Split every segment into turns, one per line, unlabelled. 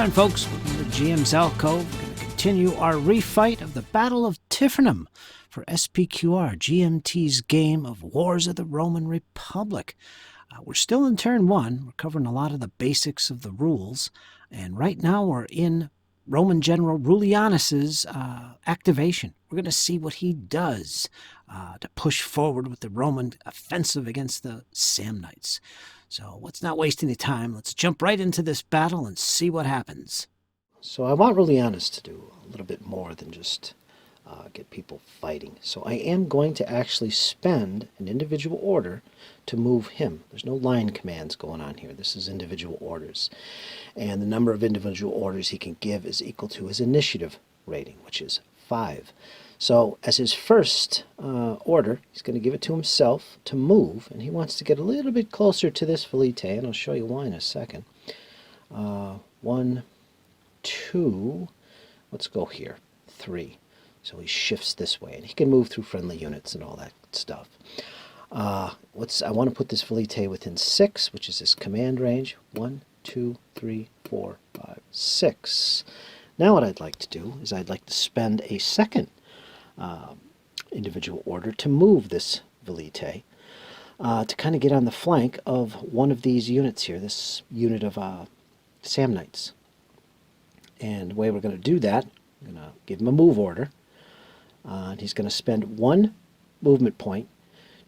return, folks. Welcome to GM's Alcove. We're going to continue our refight of the Battle of Tifernum for SPQR, GMT's game of Wars of the Roman Republic. We're still in turn one. We're covering a lot of the basics of the rules. And right now we're in Roman General Rullianus's activation. We're going to see what he does to push forward with the Roman offensive against the Samnites. So let's not waste any time. Let's jump right into this battle and see what happens. So I want Rullianus to do a little bit more than just get people fighting. So I am going to actually spend an individual order to move him. There's no line commands going on here. This is individual orders. And the number of individual orders he can give is equal to his initiative rating, which is 5. So as his first order, he's going to give it to himself to move, and he wants to get a little bit closer to this Velite, and I'll show you why in a second. 1, 2, let's go here, 3. So he shifts this way, and he can move through friendly units and all that stuff. I want to put this Velite within 6, which is his command range. 1, 2, 3, 4, 5, 6. Now what I'd like to do is I'd like to spend a second individual order to move this Velite to kind of get on the flank of one of these units here, this unit of Samnites. And the way we're going to do that, I'm going to give him a move order. And he's going to spend 1 movement point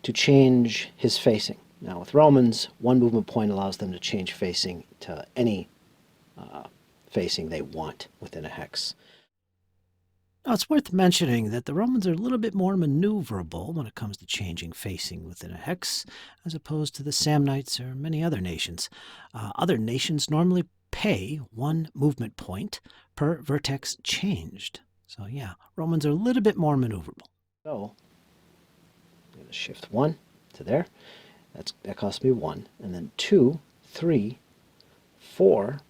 to change his facing. Now with Romans, 1 movement point allows them to change facing to any facing they want within a hex. Now, it's worth mentioning that the Romans are a little bit more maneuverable when it comes to changing facing within a hex, as opposed to the Samnites or many other nations. Other nations normally pay 1 movement point per vertex changed. So yeah, Romans are a little bit more maneuverable. So I'm going to shift 1 to there. That cost me 1. And then 2, 3, 4,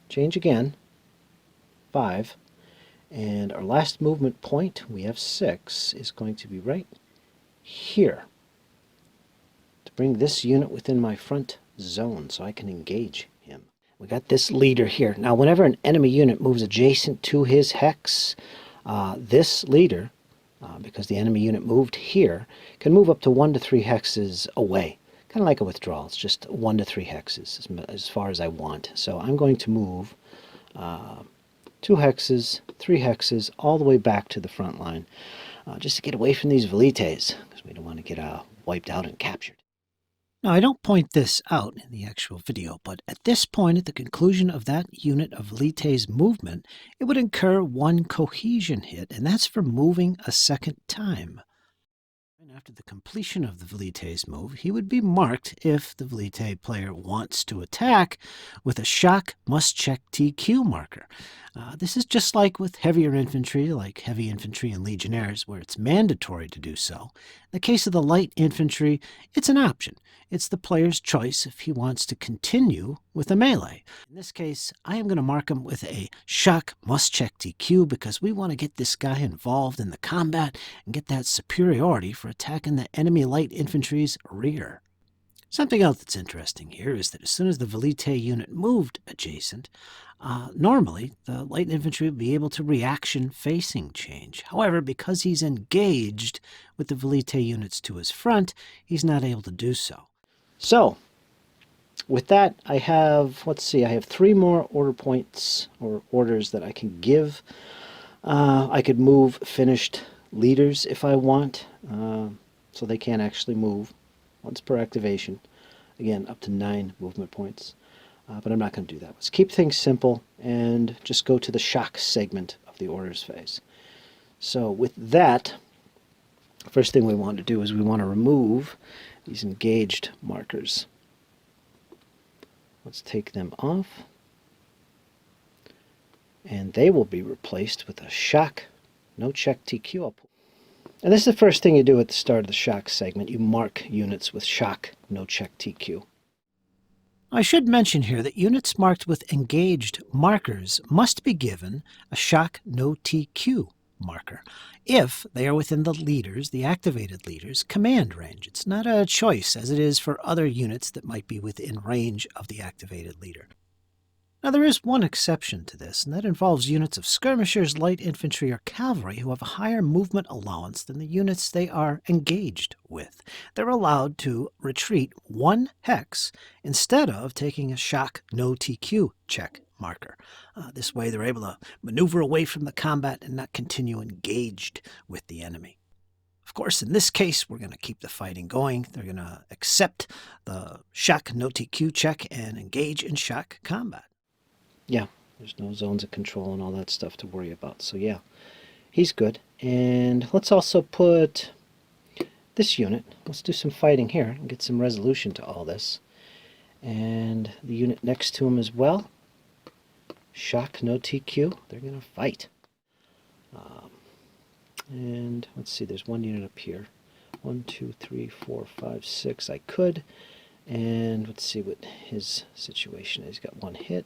change again, 5. And our last movement point, we have 6, is going to be right here to bring this unit within my front zone so I can engage him. We got this leader here. Now, whenever an enemy unit moves adjacent to his hex, this leader, because the enemy unit moved here, can move up to 1 to 3 hexes away. Kind of like a withdrawal. It's just 1 to 3 hexes as far as I want. So I'm going to move 2 hexes, 3 hexes, all the way back to the front line, just to get away from these Velites, because we don't want to get wiped out and captured. Now, I don't point this out in the actual video, but at this point, at the conclusion of that unit of Velite's movement, it would incur 1 cohesion hit, and that's for moving a second time. And after the completion of the Velite's move, he would be marked if the Velite player wants to attack with a shock must check TQ marker. This is just like with heavier infantry, like heavy infantry and legionnaires, where it's mandatory to do so. In the case of the light infantry, it's an option. It's the player's choice if he wants to continue with a melee. In this case, I am going to mark him with a shock must check TQ because we want to get this guy involved in the combat and get that superiority for attacking the enemy light infantry's rear. Something else that's interesting here is that as soon as the Velite unit moved adjacent, normally the light infantry would be able to reaction facing change. However, because he's engaged with the Velite units to his front, he's not able to do so. So, with that, I have, I have 3 more order points or orders that I can give. I could move finished leaders if I want, so they can actually move once per activation. Again, up to 9 movement points. But I'm not going to do that. Let's keep things simple and just go to the shock segment of the orders phase. So with that, first thing we want to do is we want to remove these engaged markers. Let's take them off. And they will be replaced with a shock no check TQ. And this is the first thing you do at the start of the shock segment. You mark units with shock no check TQ. I should mention here that units marked with engaged markers must be given a shock no TQ marker if they are within the leaders, the activated leaders, command range. It's not a choice as it is for other units that might be within range of the activated leader. Now there is one exception to this, and that involves units of skirmishers, light infantry, or cavalry who have a higher movement allowance than the units they are engaged with. They're allowed to retreat 1 hex instead of taking a shock no TQ check marker. This way they're able to maneuver away from the combat and not continue engaged with the enemy. Of course, in this case, we're going to keep the fighting going. They're going to accept the shock no TQ check and engage in shock combat. Yeah, there's no zones of control and all that stuff to worry about. So yeah, he's good. And let's also put this unit. Let's do some fighting here and get some resolution to all this. And the unit next to him as well. Shock no TQ. They're going to fight. And let's see, there's one unit up here. 1, 2, 3, 4, 5, 6. I could. And let's see what his situation is. He's got 1 hit.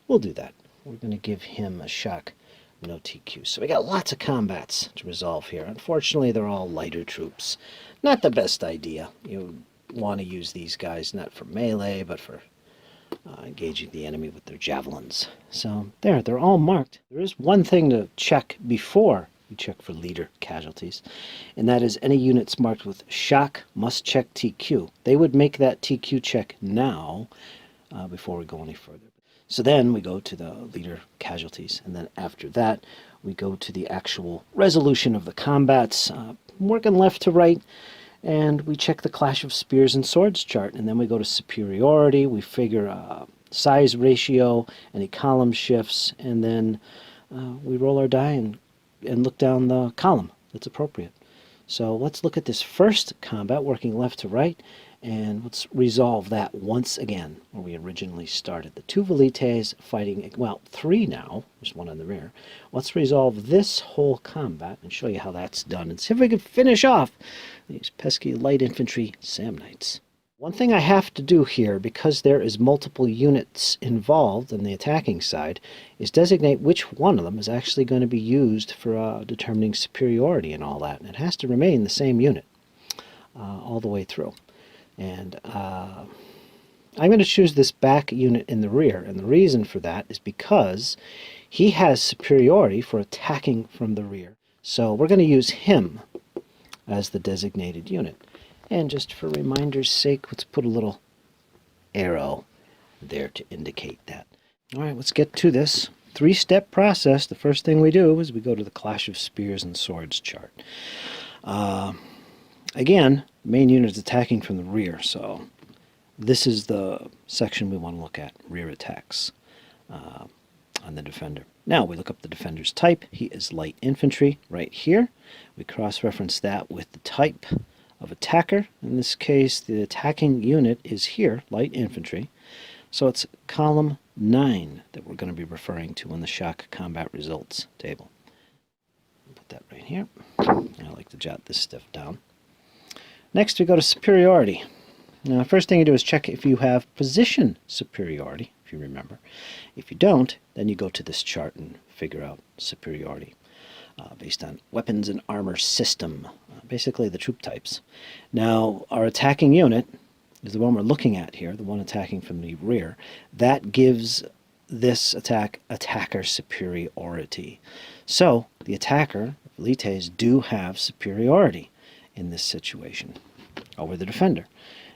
We'll do that. We're going to give him a shock no TQ. So we got lots of combats to resolve here. Unfortunately, they're all lighter troops. Not the best idea. You want to use these guys not for melee, but for engaging the enemy with their javelins. So there, they're all marked. There is one thing to check before we check for leader casualties, and that is any units marked with shock must check TQ. They would make that TQ check now before we go any further. So then we go to the leader casualties, and then after that we go to the actual resolution of the combats, working left to right, and we check the clash of spears and swords chart, and then we go to superiority. We figure size ratio, any column shifts, and then we roll our die and look down the column that's appropriate. So let's look at this first combat, working left to right, and let's resolve that once again where we originally started. The 2 velites fighting, well, 3 now. There's 1 on the rear. Let's resolve this whole combat and show you how that's done, and see if we can finish off these pesky light infantry Samnites. One thing I have to do here, because there is multiple units involved on the attacking side, is designate which one of them is actually going to be used for determining superiority and all that. And it has to remain the same unit all the way through. And I'm going to choose this back unit in the rear, and the reason for that is because he has superiority for attacking from the rear. So we're going to use him as the designated unit. And just for reminder's sake, let's put a little arrow there to indicate that. All right, let's get to this 3-step process. The first thing we do is we go to the Clash of Spears and Swords chart. Again, the main unit is attacking from the rear, so this is the section we want to look at, rear attacks on the defender. Now we look up the defender's type. He is light infantry right here. We cross-reference that with the type of attacker. In this case, the attacking unit is here, light infantry. So it's column 9 that we're going to be referring to in the shock combat results table. Put that right here. I like to jot this stuff down. Next, we go to superiority. Now, the first thing you do is check if you have position superiority, if you remember. If you don't, then you go to this chart and figure out superiority based on weapons and armor system, basically the troop types. Now, our attacking unit is the one we're looking at here, the one attacking from the rear. That gives this attacker superiority. So, the attacker, velites, do have superiority in this situation over the defender.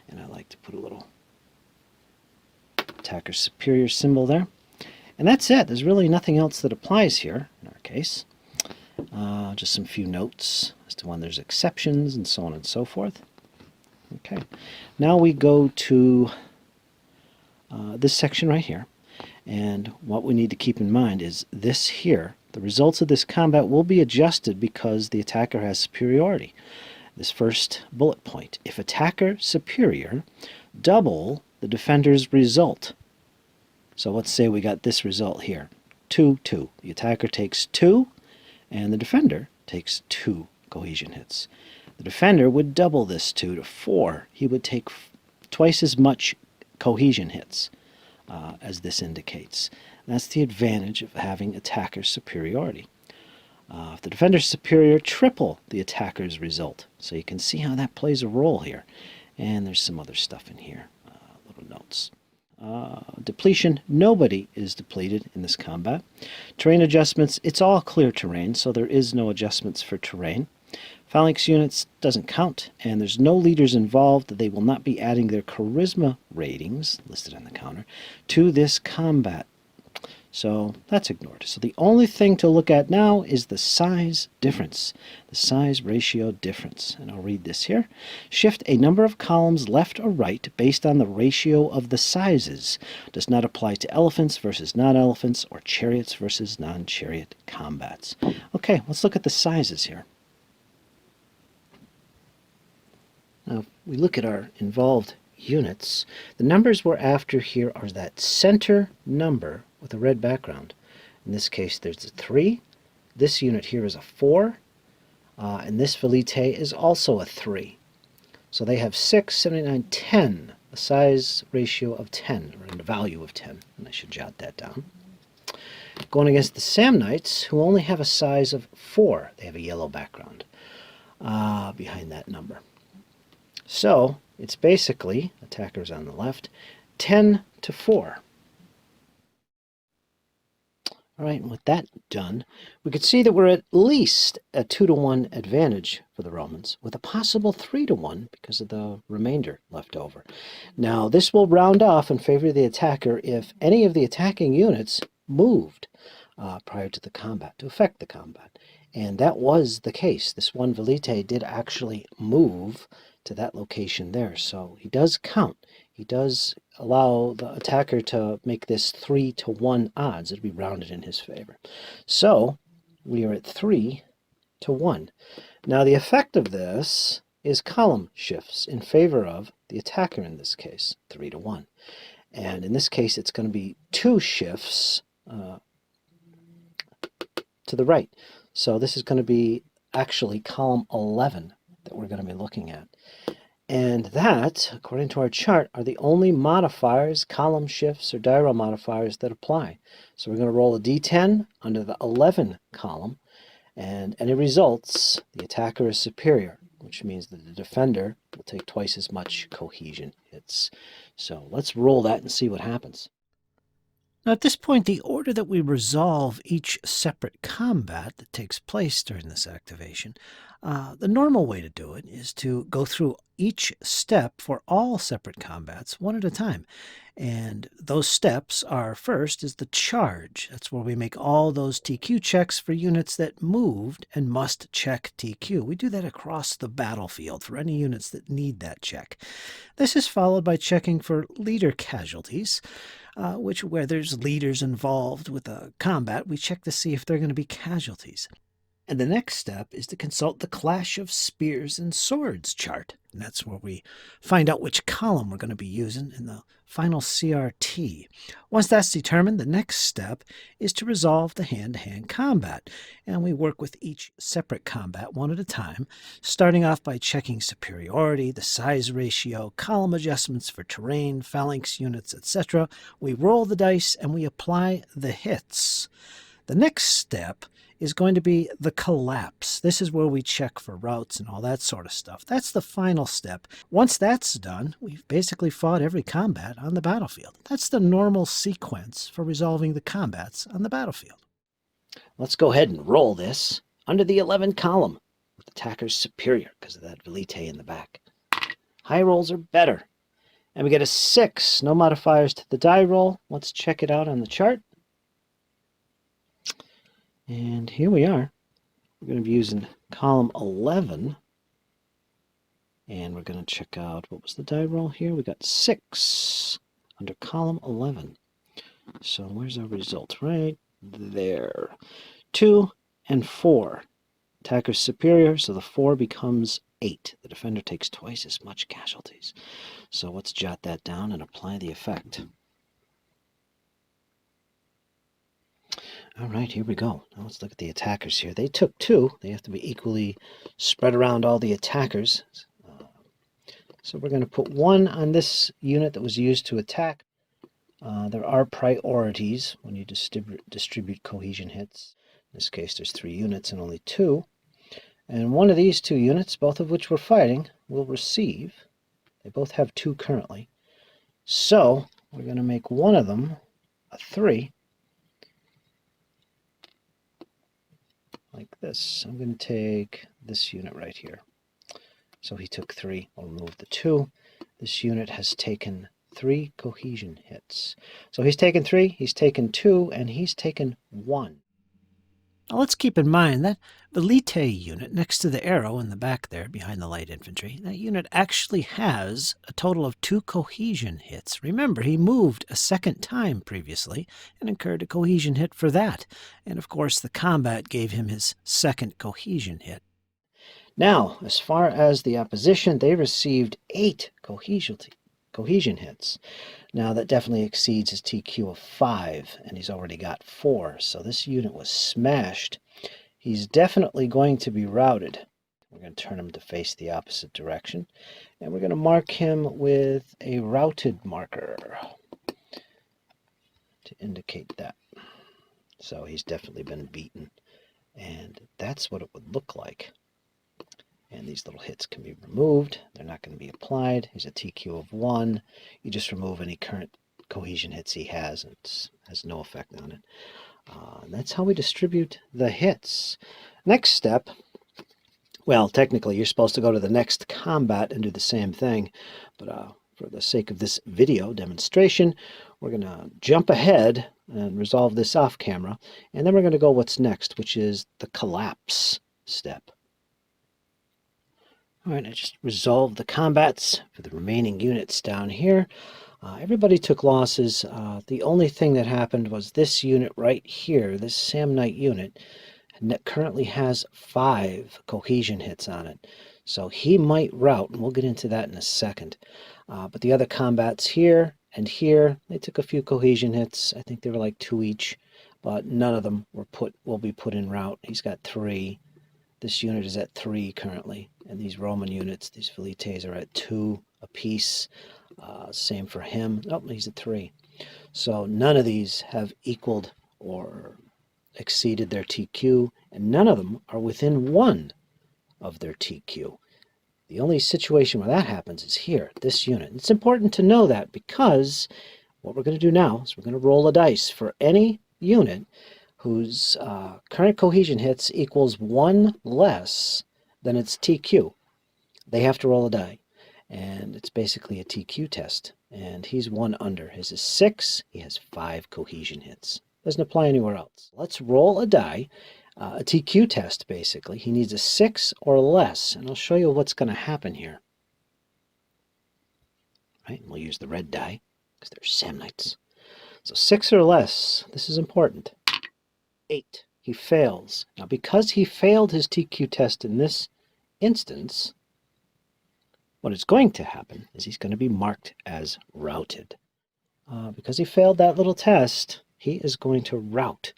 And I like to put a little attacker superior symbol there. And that's it. There's really nothing else that applies here in our case. Just some few notes as to when there's exceptions and so on and so forth. Okay. Now we go to this section right here. And what we need to keep in mind is this here. The results of this combat will be adjusted because the attacker has superiority. This first bullet point. If attacker superior, double the defender's result. So let's say we got this result here. 2, 2. The attacker takes 2, and the defender takes 2 cohesion hits. The defender would double this 2 to 4. He would take twice as much cohesion hits as this indicates. That's the advantage of having attacker superiority. If the defender's superior, triple the attacker's result. So you can see how that plays a role here. And there's some other stuff in here, little notes. Depletion, nobody is depleted in this combat. Terrain adjustments, it's all clear terrain, so there is no adjustments for terrain. Phalanx units doesn't count, and there's no leaders involved. They will not be adding their charisma ratings, listed on the counter, to this combat. So that's ignored. So the only thing to look at now is the size difference, the size ratio difference. And I'll read this here. Shift a number of columns left or right based on the ratio of the sizes. Does not apply to elephants versus non-elephants or chariots versus non-chariot combats. Okay, let's look at the sizes here. Now, if we look at our involved units, the numbers we're after here are that center number with a red background. In this case, there's a 3. This unit here is a 4. And this velite is also a 3. So they have 6, 7, 8, 9, 10, a size ratio of 10, or a value of 10. And I should jot that down. Going against the Samnites, who only have a size of 4. They have a yellow background behind that number. So it's basically, attackers on the left, 10 to 4. All right, and with that done, we could see that we're at least a 2-to-1 advantage for the Romans, with a possible 3-to-1 because of the remainder left over. Now, this will round off in favor of the attacker if any of the attacking units moved prior to the combat, to affect the combat. And that was the case. This one velite did actually move to that location there, so he does count. He does allow the attacker to make this 3-to-1 odds. It'll be rounded in his favor. So we are at 3-to-1. Now the effect of this is column shifts in favor of the attacker in this case, 3-to-1. And in this case, it's going to be 2 shifts to the right. So this is going to be actually column 11 that we're going to be looking at. And that, according to our chart, are the only modifiers, column shifts, or die roll modifiers that apply. So we're going to roll a d10 under the 11 column, and any results, the attacker is superior, which means that the defender will take twice as much cohesion hits. So let's roll that and see what happens. Now, at this point, the order that we resolve each separate combat that takes place during this activation, the normal way to do it is to go through each step for all separate combats one at a time. And those steps are, first is the charge. That's where we make all those TQ checks for units that moved and must check TQ. We do that across the battlefield for any units that need that check. This is followed by checking for leader casualties, where there's leaders involved with a combat, we check to see if they're going to be casualties. And the next step is to consult the Clash of Spears and Swords chart. And that's where we find out which column we're going to be using in the final CRT. Once that's determined, the next step is to resolve the hand-to-hand combat. And we work with each separate combat one at a time, starting off by checking superiority, the size ratio, column adjustments for terrain, phalanx units, etc. We roll the dice and we apply the hits. The next step is going to be the collapse. This is where we check for routes and all that sort of stuff. That's the final step. Once that's done, we've basically fought every combat on the battlefield. That's the normal sequence for resolving the combats on the battlefield. Let's go ahead and roll this under the 11 column with attackers superior because of that velite in the back. High rolls are better. And we get a 6. No modifiers to the die roll. Let's check it out on the chart. And here we are. We're going to be using column 11. And we're going to check out, what was the die roll here? We got 6 under column 11. So where's our result? Right there. 2 and 4. Attacker's superior, so the 4 becomes 8. The defender takes twice as much casualties. So let's jot that down and apply the effect. All right, here we go. Now let's look at the attackers here. They took 2. They have to be equally spread around all the attackers. So we're going to put 1 on this unit that was used to attack. There are priorities when you distribute cohesion hits. In this case, there's 3 units and only 2. And one of these 2 units, both of which we're fighting, will receive. They both have 2 currently. So we're going to make one of them a 3. Like this. I'm going to take this unit right here. So he took 3. I'll remove the 2. This unit has taken 3 cohesion hits. So he's taken 3, he's taken 2, and he's taken 1. Now let's keep in mind that Velite unit next to the arrow in the back there behind the light infantry, that unit actually has a total of 2 cohesion hits. Remember, he moved a second time previously and incurred a cohesion hit for that. And of course, the combat gave him his second cohesion hit. Now, as far as the opposition, they received 8 cohesion hits. Now, that definitely exceeds his TQ of 5, and he's already got 4, so this unit was smashed. He's definitely going to be routed. We're going to turn him to face the opposite direction, and we're going to mark him with a routed marker to indicate that. So he's definitely been beaten, and that's what it would look like. And these little hits can be removed. They're not going to be applied. He's a TQ of 1. You just remove any current cohesion hits he has. It has no effect on it. And that's how we distribute the hits. Next step, well, technically you're supposed to go to the next combat and do the same thing. But for the sake of this video demonstration, we're going to jump ahead and resolve this off camera. And then we're going to go what's next, which is the collapse step. All right, I just resolved the combats for the remaining units down here. Everybody took losses. The only thing that happened was this unit right here, this Samnite unit, currently has 5 cohesion hits on it. So he might rout, and we'll get into that in a second. But the other combats here and here, they took a few cohesion hits. I think they were like 2 each, but none of them will be put in rout. He's got 3. This unit is at 3 currently, and these Roman units, these Velites, are at 2 apiece. Same for him. Oh, he's at 3. So none of these have equaled or exceeded their TQ, and none of them are within 1 of their TQ. The only situation where that happens is here, this unit. It's important to know that because what we're going to do now is we're going to roll a dice for any unit whose current cohesion hits equals 1 less than its TQ. They have to roll a die, and it's basically a TQ test, and he's 1 under. His is 6, he has 5 cohesion hits. Doesn't apply anywhere else. Let's roll a die, a TQ test basically. He needs a 6 or less, and I'll show you what's going to happen here. Right, and we'll use the red die, because they're Samnites. So 6 or less, this is important. 8. He fails. Now, because he failed his TQ test in this instance, what is going to happen is he's going to be marked as routed. Because he failed that little test, he is going to rout,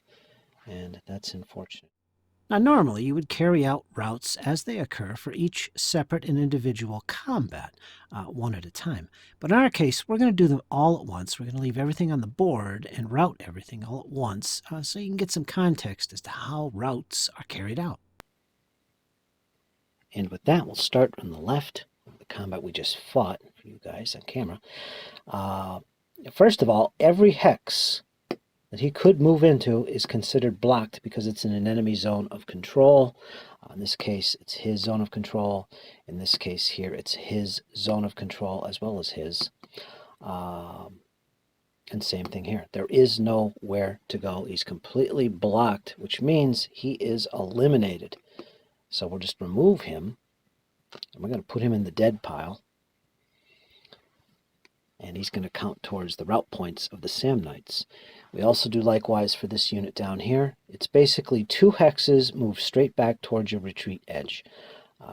and that's unfortunate. Now, normally you would carry out routs as they occur for each separate and individual combat, one at a time. But in our case, we're going to do them all at once. We're going to leave everything on the board and route everything all at once, so you can get some context as to how routs are carried out. And with that, we'll start on the left of the combat we just fought for you guys on camera. First of all, every hex that he could move into is considered blocked because it's in an enemy zone of control. In this case, it's his zone of control. In this case here, it's his zone of control as well as his. And same thing here. There is nowhere to go. He's completely blocked, which means he is eliminated. So we'll just remove him, and we're going to put him in the dead pile. And he's going to count towards the route points of the Samnites. We also do likewise for this unit down here. It's basically 2 hexes move straight back towards your retreat edge.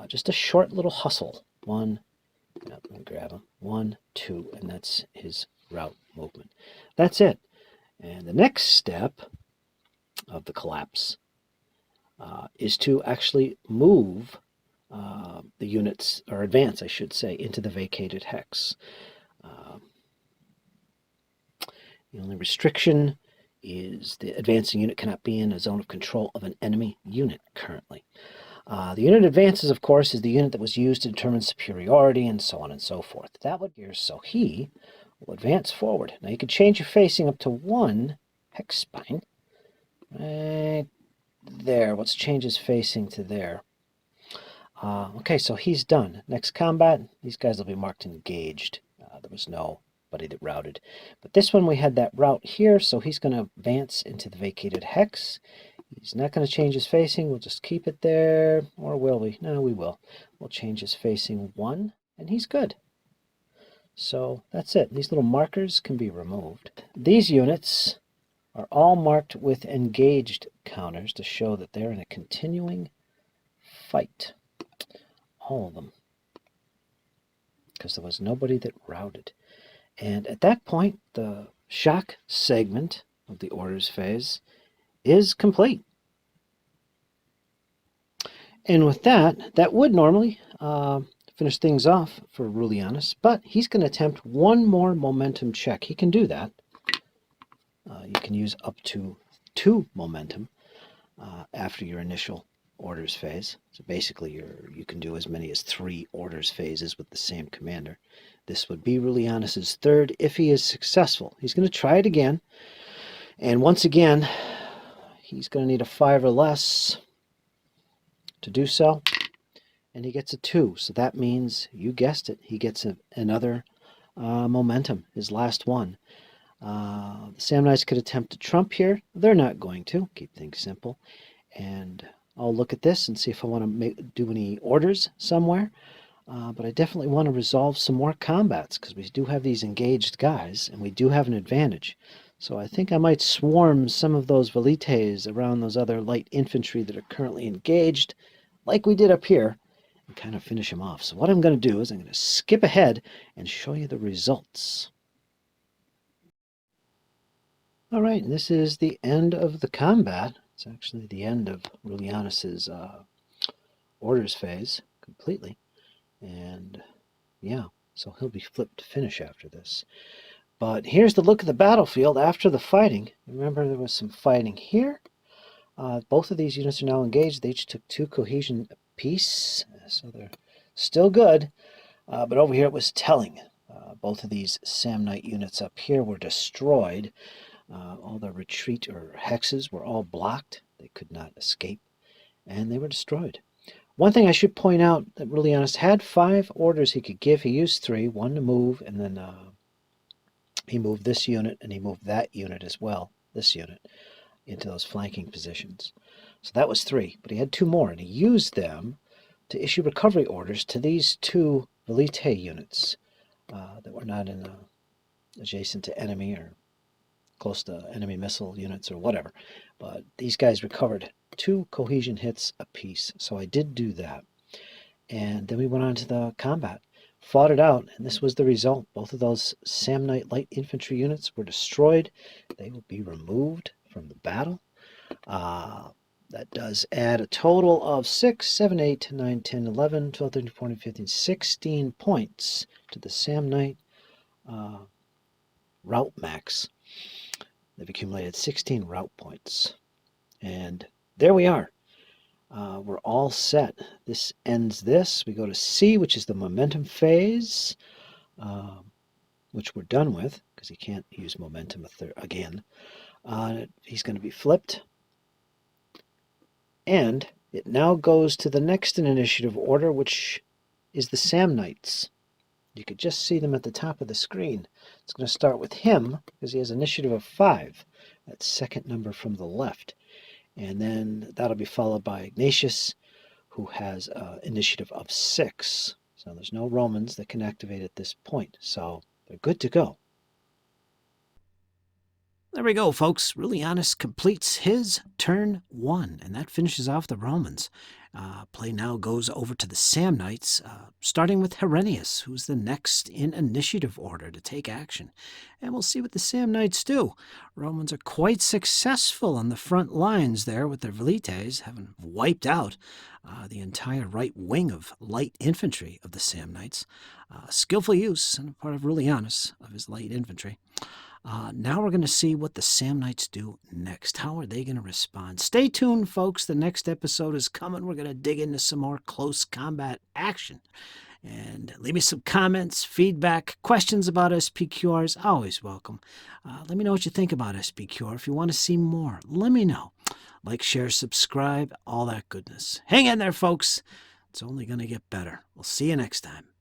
Just a short little hustle. 1, let me grab him. 1, 2, and that's his route movement. That's it. And the next step of the collapse is to actually move the units, or advance, I should say, into the vacated hex. The only restriction is the advancing unit cannot be in a zone of control of an enemy unit currently. The unit advances, of course, is the unit that was used to determine superiority and so on and so forth. That would gear, so he We'll advance forward. Now you can change your facing up to 1 hex spine. Right there. Let's change his facing to there. Okay, so he's done. Next combat, these guys will be marked engaged. There was nobody that routed. But this one, we had that route here, so he's going to advance into the vacated hex. He's not going to change his facing. We'll just keep it there. Or will we? No, we will. We'll change his facing 1, and he's good. So that's it. These little markers can be removed. These units are all marked with engaged counters to show that they're in a continuing fight. All of them. Because there was nobody that routed. And at that point, the shock segment of the orders phase is complete. And with that, that would normally finish things off for Rulianus, but he's going to attempt one more momentum check. He can do that. You can use up to 2 momentum after your initial orders phase. So basically you can do as many as 3 orders phases with the same commander. This would be Rulianus's 3rd if he is successful. He's going to try it again. And once again, he's going to need a 5 or less to do so. And he gets a 2. So that means, you guessed it, he gets another momentum, his last one. The Samnites could attempt to trump here. They're not going to. Keep things simple. And I'll look at this and see if I want to do any orders somewhere. But I definitely want to resolve some more combats, because we do have these engaged guys, and we do have an advantage. So I think I might swarm some of those velites around those other light infantry that are currently engaged, like we did up here, and kind of finish them off. So what I'm going to do is I'm going to skip ahead and show you the results. All right, this is the end of the combat. It's actually the end of Rulianus's orders phase completely. And yeah, so he'll be flipped to finish after this. But here's the look of the battlefield after the fighting. Remember, there was some fighting here. Both of these units are now engaged. They each took 2 cohesion apiece, so they're still good. But over here it was telling. Both of these Samnite units up here were destroyed. All the retreat or hexes were all blocked. They could not escape, and they were destroyed. One thing I should point out, that Rulianus had 5 orders he could give. He used 3, 1 to move, and then he moved this unit, and he moved that unit as well, this unit, into those flanking positions. So that was 3, but he had 2 more, and he used them to issue recovery orders to these 2 Velite units that were not in adjacent to enemy or close to enemy missile units or whatever. But these guys recovered 2 cohesion hits apiece, so I did do that. And then we went on to the combat, fought it out, and this was the result. Both of those Samnite light infantry units were destroyed. They will be removed from the battle. That does add a total of 6, 7, 8, 9, 10, 11, 12, 13, 14, 15, 16 points to the Samnite route max. They've accumulated 16 route points. And there we are. We're all set. This ends this. We go to C, which is the momentum phase, which we're done with, because he can't use momentum again. He's going to be flipped. And it now goes to the next in initiative order, which is the Samnites. You could just see them at the top of the screen. It's going to start with him, because he has initiative of 5. That second number from the left. And then that'll be followed by Ignatius, who has initiative of 6. So there's no Romans that can activate at this point. So they're good to go. There we go, folks. Rulianus completes his turn 1, and that finishes off the Romans. Play now goes over to the Samnites, starting with Herennius, who's the next in initiative order to take action. And we'll see what the Samnites do. Romans are quite successful on the front lines there with their velites, having wiped out the entire right wing of light infantry of the Samnites. Skillful use on the part of Rulianus of his light infantry. Now we're going to see what the Samnites do next. How are they going to respond? Stay tuned, folks. The next episode is coming. We're going to dig into some more close combat action. And leave me some comments, feedback, questions about SPQR is always welcome. Let me know what you think about SPQR. If you want to see more, let me know. Like, share, subscribe, all that goodness. Hang in there, folks. It's only going to get better. We'll see you next time.